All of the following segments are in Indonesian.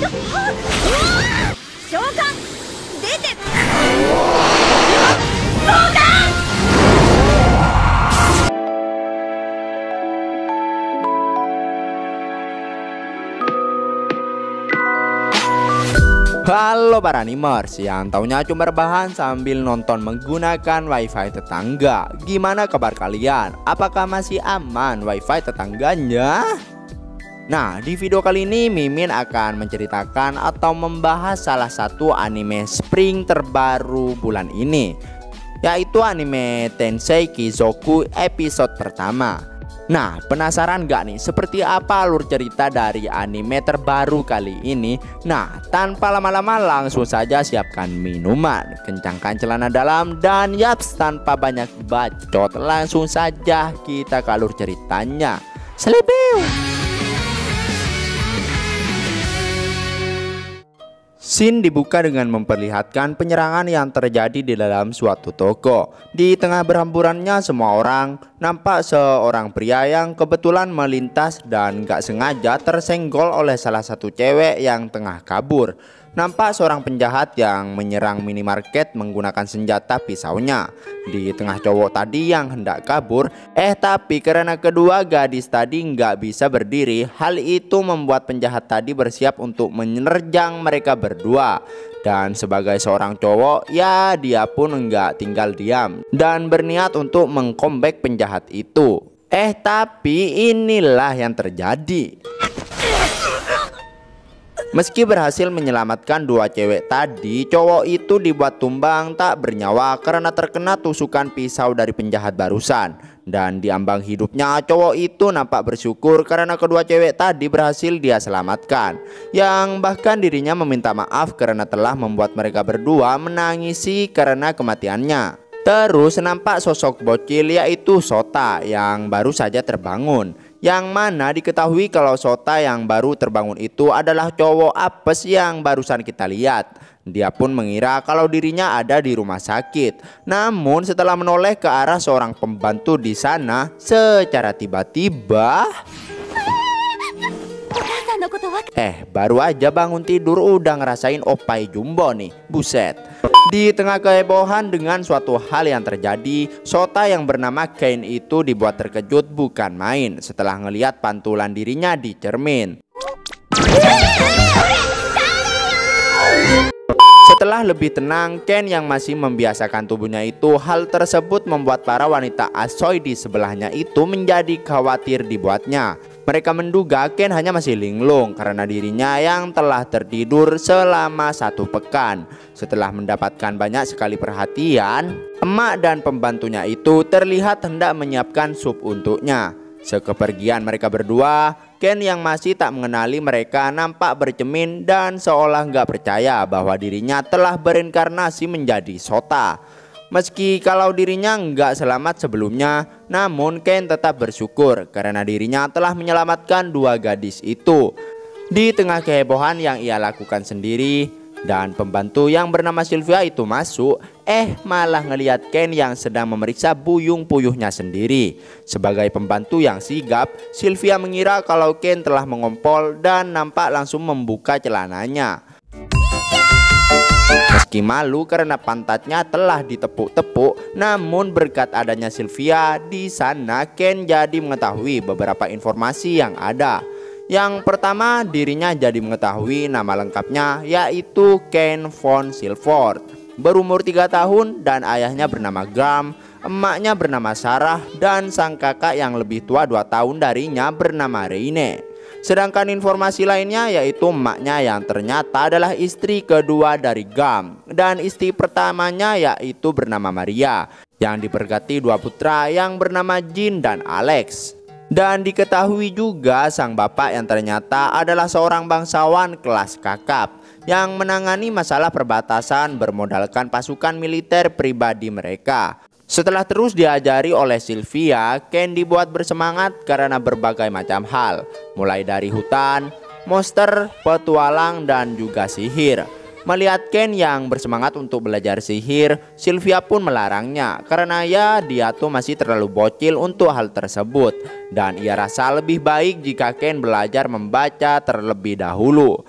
召喚出てHalo para animers yang taunya cuma rebahan sambil nonton menggunakan wifi tetangga. Gimana kabar kalian? Apakah masih aman wifi tetangganya? Nah, di video kali ini Mimin akan menceritakan atau membahas salah satu anime spring terbaru bulan ini, yaitu anime Tensei Kizoku episode pertama. Nah, penasaran gak nih seperti apa alur cerita dari anime terbaru kali ini? Nah, tanpa lama-lama langsung saja siapkan minuman, kencangkan celana dalam, dan yaps, tanpa banyak bacot langsung saja kita ke alur ceritanya. Selebew! Scene dibuka dengan memperlihatkan penyerangan yang terjadi di dalam suatu toko. Di tengah berhamburannya semua orang, nampak seorang pria yang kebetulan melintas dan gak sengaja tersenggol oleh salah satu cewek yang tengah kabur. Nampak seorang penjahat yang menyerang minimarket menggunakan senjata pisaunya di tengah cowok tadi yang hendak kabur. Tapi karena kedua gadis tadi nggak bisa berdiri, hal itu membuat penjahat tadi bersiap untuk menerjang mereka berdua. Dan sebagai seorang cowok, ya dia pun nggak tinggal diam dan berniat untuk mengcomeback penjahat itu. Tapi inilah yang terjadi. Meski berhasil menyelamatkan dua cewek tadi, cowok itu dibuat tumbang tak bernyawa karena terkena tusukan pisau dari penjahat barusan. Dan di ambang hidupnya, cowok itu nampak bersyukur karena kedua cewek tadi berhasil dia selamatkan. Yang bahkan dirinya meminta maaf karena telah membuat mereka berdua menangisi karena kematiannya. Terus nampak sosok bocil yaitu Sota yang baru saja terbangun. Yang mana diketahui kalau Sota yang baru terbangun itu adalah cowok apes yang barusan kita lihat. Dia pun mengira kalau dirinya ada di rumah sakit. Namun setelah menoleh ke arah seorang pembantu di sana, secara tiba-tiba baru aja bangun tidur udah ngerasain opai jumbo nih. Buset. Di tengah kehebohan dengan suatu hal yang terjadi, Sota yang bernama Kane itu dibuat terkejut bukan main setelah ngelihat pantulan dirinya di cermin. Setelah lebih tenang, Ken yang masih membiasakan tubuhnya itu, hal tersebut membuat para wanita asoy di sebelahnya itu menjadi khawatir dibuatnya. Mereka menduga Ken hanya masih linglung karena dirinya yang telah tertidur selama 1 pekan. Setelah mendapatkan banyak sekali perhatian, emak dan pembantunya itu terlihat hendak menyiapkan sup untuknya. Sekepergian mereka berdua, Ken yang masih tak mengenali mereka nampak bercermin dan seolah nggak percaya bahwa dirinya telah berinkarnasi menjadi Sota. Meski kalau dirinya nggak selamat sebelumnya, namun Ken tetap bersyukur karena dirinya telah menyelamatkan dua gadis itu. Di tengah kehebohan yang ia lakukan sendiri, dan pembantu yang bernama Sylvia itu masuk, malah ngelihat Ken yang sedang memeriksa buyung puyuhnya sendiri. Sebagai pembantu yang sigap, Sylvia mengira kalau Ken telah mengompol dan nampak langsung membuka celananya. Meski malu karena pantatnya telah ditepuk-tepuk, namun berkat adanya Sylvia di sana, Ken jadi mengetahui beberapa informasi yang ada. Yang pertama, dirinya jadi mengetahui nama lengkapnya yaitu Ken von Silford. Berumur 3 tahun dan ayahnya bernama Graham, emaknya bernama Sarah, dan sang kakak yang lebih tua 2 tahun darinya bernama Reine. Sedangkan informasi lainnya yaitu emaknya yang ternyata adalah istri kedua dari Gam, dan istri pertamanya yaitu bernama Maria, yang diberkati 2 putra yang bernama Jin dan Alex. Dan diketahui juga sang bapak yang ternyata adalah seorang bangsawan kelas kakap yang menangani masalah perbatasan bermodalkan pasukan militer pribadi mereka. Setelah terus diajari oleh Sylvia, Ken dibuat bersemangat karena berbagai macam hal, mulai dari hutan, monster, petualang, dan juga sihir. Melihat Ken yang bersemangat untuk belajar sihir, Sylvia pun melarangnya karena dia tuh masih terlalu bocil untuk hal tersebut. Dan ia rasa lebih baik jika Ken belajar membaca terlebih dahulu.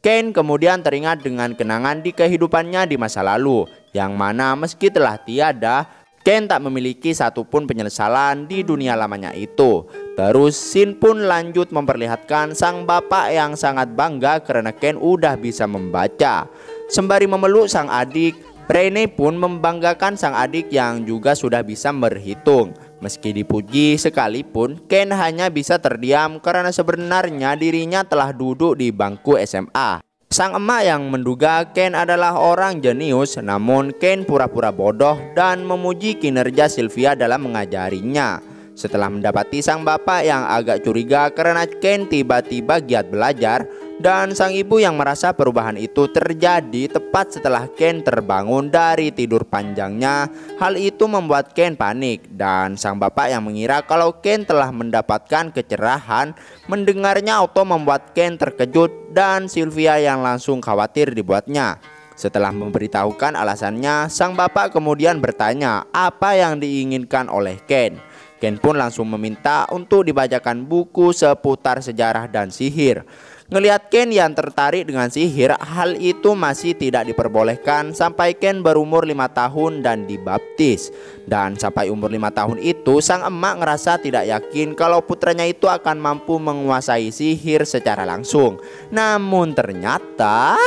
Ken kemudian teringat dengan kenangan di kehidupannya di masa lalu, yang mana meski telah tiada, Ken tak memiliki satupun penyesalan di dunia lamanya itu. Terus Shin pun lanjut memperlihatkan sang bapak yang sangat bangga karena Ken udah bisa membaca. Sembari memeluk sang adik, Rene pun membanggakan sang adik yang juga sudah bisa berhitung. Meski dipuji sekalipun, Ken hanya bisa terdiam karena sebenarnya dirinya telah duduk di bangku SMA. Sang emak yang menduga Ken adalah orang jenius, namun Ken pura-pura bodoh dan memuji kinerja Sylvia dalam mengajarinya. Setelah mendapati sang bapak yang agak curiga karena Ken tiba-tiba giat belajar, dan sang ibu yang merasa perubahan itu terjadi tepat setelah Ken terbangun dari tidur panjangnya, hal itu membuat Ken panik. Dan sang bapak yang mengira kalau Ken telah mendapatkan kecerahan, mendengarnya auto membuat Ken terkejut dan Sylvia yang langsung khawatir dibuatnya. Setelah memberitahukan alasannya, sang bapak kemudian bertanya apa yang diinginkan oleh Ken. Ken pun langsung meminta untuk dibacakan buku seputar sejarah dan sihir. Ngelihat Ken yang tertarik dengan sihir, hal itu masih tidak diperbolehkan sampai Ken berumur 5 tahun dan dibaptis. Dan sampai umur 5 tahun itu, sang emak ngerasa tidak yakin kalau putranya itu akan mampu menguasai sihir secara langsung. Namun ternyata...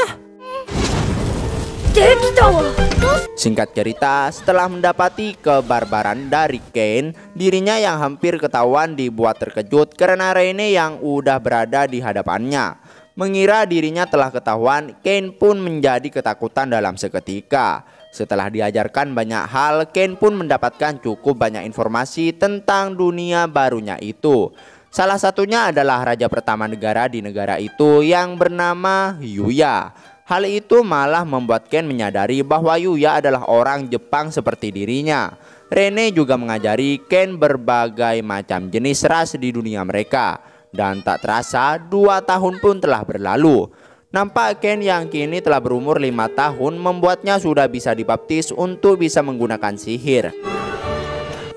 Singkat cerita, setelah mendapati kebarbaran dari Ken, dirinya yang hampir ketahuan dibuat terkejut karena Rene yang udah berada di hadapannya. Mengira dirinya telah ketahuan, Ken pun menjadi ketakutan dalam seketika. Setelah diajarkan banyak hal, Ken pun mendapatkan cukup banyak informasi tentang dunia barunya itu. Salah satunya adalah raja pertama negara di negara itu yang bernama Yuya. Hal itu malah membuat Ken menyadari bahwa Yuya adalah orang Jepang seperti dirinya. Rene juga mengajari Ken berbagai macam jenis ras di dunia mereka. Dan tak terasa 2 tahun pun telah berlalu. Nampak Ken yang kini telah berumur 5 tahun membuatnya sudah bisa dibaptis untuk bisa menggunakan sihir.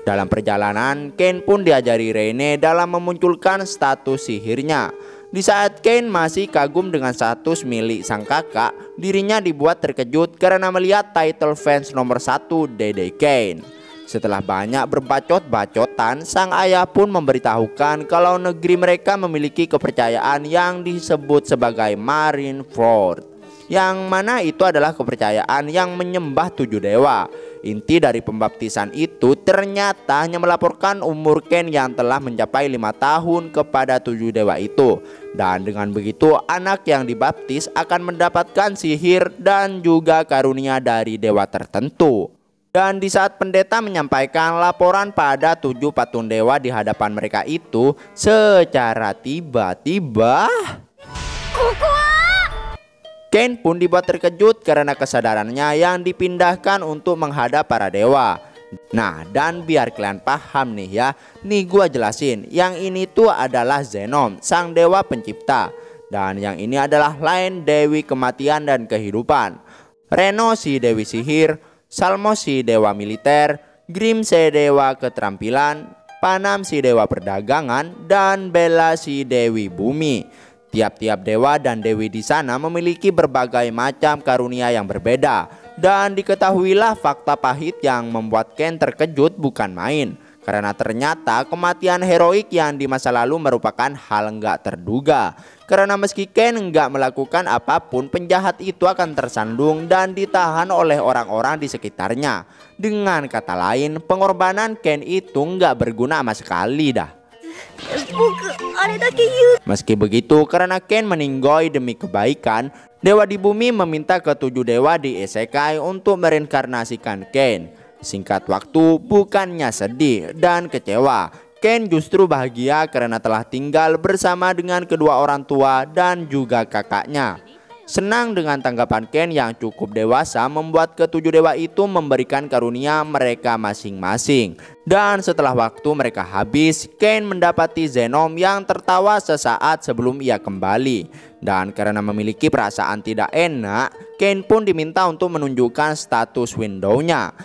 Dalam perjalanan, Ken pun diajari Rene dalam memunculkan status sihirnya. Di saat Ken masih kagum dengan status milik sang kakak, dirinya dibuat terkejut karena melihat title fans nomor 1 Dede Ken. Setelah banyak berbacot-bacotan, sang ayah pun memberitahukan kalau negeri mereka memiliki kepercayaan yang disebut sebagai Marineford, yang mana itu adalah kepercayaan yang menyembah 7 dewa. Inti dari pembaptisan itu ternyata hanya melaporkan umur Ken yang telah mencapai 5 tahun kepada 7 dewa itu. Dan dengan begitu anak yang dibaptis akan mendapatkan sihir dan juga karunia dari dewa tertentu. Dan di saat pendeta menyampaikan laporan pada 7 patung dewa di hadapan mereka itu, secara tiba-tiba Ken pun dibuat terkejut karena kesadarannya yang dipindahkan untuk menghadap para dewa. Nah, dan biar kalian paham nih ya, nih gua jelasin. Yang ini tuh adalah Zenom, sang dewa pencipta. Dan yang ini adalah Lain, dewi kematian dan kehidupan. Reno si dewi sihir, Salmo si dewa militer, Grim si dewa keterampilan, Panam si dewa perdagangan, dan Bella si dewi bumi. Tiap-tiap dewa dan dewi di sana memiliki berbagai macam karunia yang berbeda. Dan diketahuilah fakta pahit yang membuat Ken terkejut bukan main. Karena ternyata kematian heroik yang di masa lalu merupakan hal nggak terduga. Karena meski Ken nggak melakukan apapun, penjahat itu akan tersandung dan ditahan oleh orang-orang di sekitarnya. Dengan kata lain, pengorbanan Ken itu nggak berguna sama sekali dah. Meski begitu, karena Ken meninggoy demi kebaikan, dewa di bumi meminta ke-7 dewa di isekai untuk mereinkarnasikan Ken. Singkat waktu, bukannya sedih dan kecewa, Ken justru bahagia karena telah tinggal bersama dengan kedua orang tua dan juga kakaknya. Senang dengan tanggapan Ken yang cukup dewasa membuat ke-7 dewa itu memberikan karunia mereka masing-masing. Dan setelah waktu mereka habis, Ken mendapati Zenom yang tertawa sesaat sebelum ia kembali. Dan karena memiliki perasaan tidak enak, Ken pun diminta untuk menunjukkan status window-nya.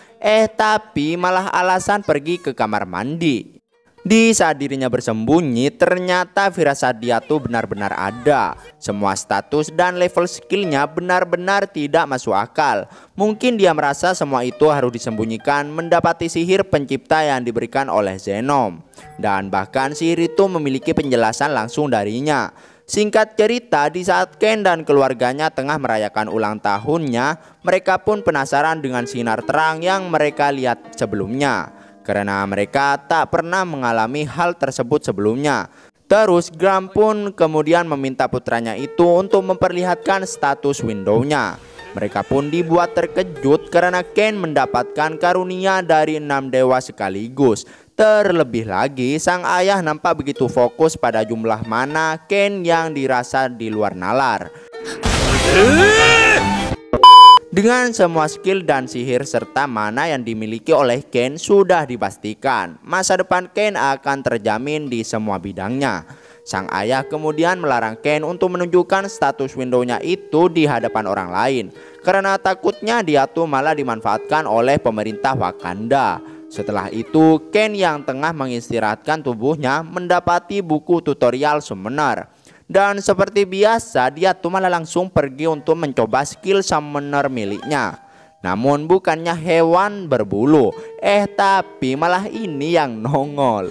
Tapi malah alasan pergi ke kamar mandi. Di saat dirinya bersembunyi, ternyata firasat dia tuh benar-benar ada. Semua status dan level skillnya benar-benar tidak masuk akal. Mungkin dia merasa semua itu harus disembunyikan mendapati sihir pencipta yang diberikan oleh Zenom. Dan bahkan sihir itu memiliki penjelasan langsung darinya. Singkat cerita, di saat Ken dan keluarganya tengah merayakan ulang tahunnya, mereka pun penasaran dengan sinar terang yang mereka lihat sebelumnya. Karena mereka tak pernah mengalami hal tersebut sebelumnya. Terus Gram pun kemudian meminta putranya itu untuk memperlihatkan status windownya. Mereka pun dibuat terkejut karena Ken mendapatkan karunia dari 6 dewa sekaligus. Terlebih lagi sang ayah nampak begitu fokus pada jumlah mana Ken yang dirasa di luar nalar. Dengan semua skill dan sihir serta mana yang dimiliki oleh Ken sudah dipastikan, masa depan Ken akan terjamin di semua bidangnya. Sang ayah kemudian melarang Ken untuk menunjukkan status windownya itu di hadapan orang lain, karena takutnya dia tuh malah dimanfaatkan oleh pemerintah Wakanda. Setelah itu, Ken yang tengah mengistirahatkan tubuhnya mendapati buku tutorial summoner. Dan seperti biasa, dia tuh malah langsung pergi untuk mencoba skill summoner miliknya. Namun bukannya hewan berbulu, tapi malah ini yang nongol.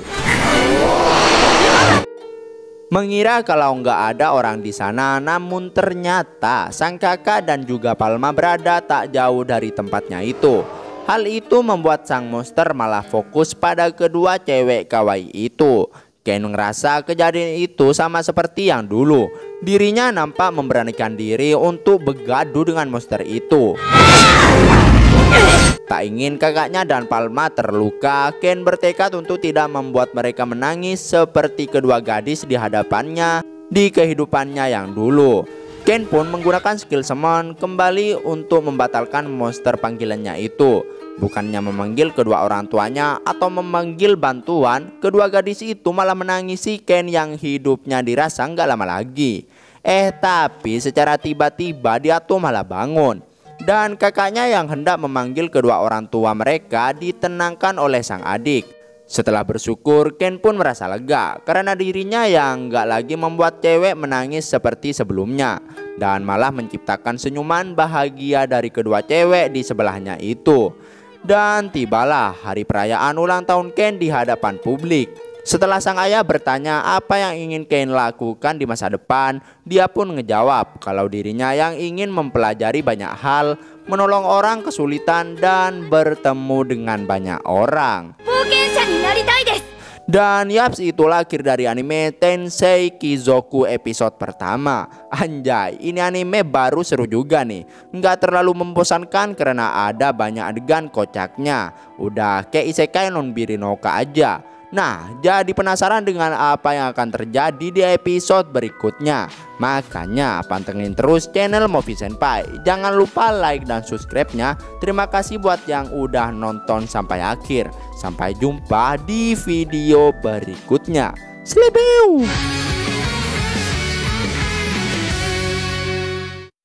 Mengira kalau nggak ada orang di sana, namun ternyata sang kakak dan juga Palma berada tak jauh dari tempatnya itu. Hal itu membuat sang monster malah fokus pada kedua cewek kawaii itu. Ken ngerasa kejadian itu sama seperti yang dulu. Dirinya nampak memberanikan diri untuk bergaduh dengan monster itu. Tak ingin kakaknya dan Palma terluka, Ken bertekad untuk tidak membuat mereka menangis seperti kedua gadis di hadapannya di kehidupannya yang dulu. Ken pun menggunakan skill summon kembali untuk membatalkan monster panggilannya itu. Bukannya memanggil kedua orang tuanya atau memanggil bantuan, kedua gadis itu malah menangisi Ken yang hidupnya dirasa nggak lama lagi. Tapi secara tiba-tiba dia tuh malah bangun. Dan kakaknya yang hendak memanggil kedua orang tua mereka ditenangkan oleh sang adik. Setelah bersyukur, Ken pun merasa lega karena dirinya yang nggak lagi membuat cewek menangis seperti sebelumnya. Dan malah menciptakan senyuman bahagia dari kedua cewek di sebelahnya itu. Dan tibalah hari perayaan ulang tahun Ken di hadapan publik. Setelah sang ayah bertanya apa yang ingin Ken lakukan di masa depan, dia pun ngejawab kalau dirinya yang ingin mempelajari banyak hal, menolong orang kesulitan, dan bertemu dengan banyak orang. Dan yaps, itulah akhir dari anime Tensei Kizoku episode pertama. Anjay, ini anime baru seru juga nih. Nggak terlalu membosankan karena ada banyak adegan kocaknya. Udah kayak isekai non Birinoka aja. Nah, jadi penasaran dengan apa yang akan terjadi di episode berikutnya? Makanya pantengin terus channel Movie Senpai. Jangan lupa like dan subscribe-nya. Terima kasih buat yang udah nonton sampai akhir. Sampai jumpa di video berikutnya. Sleepy.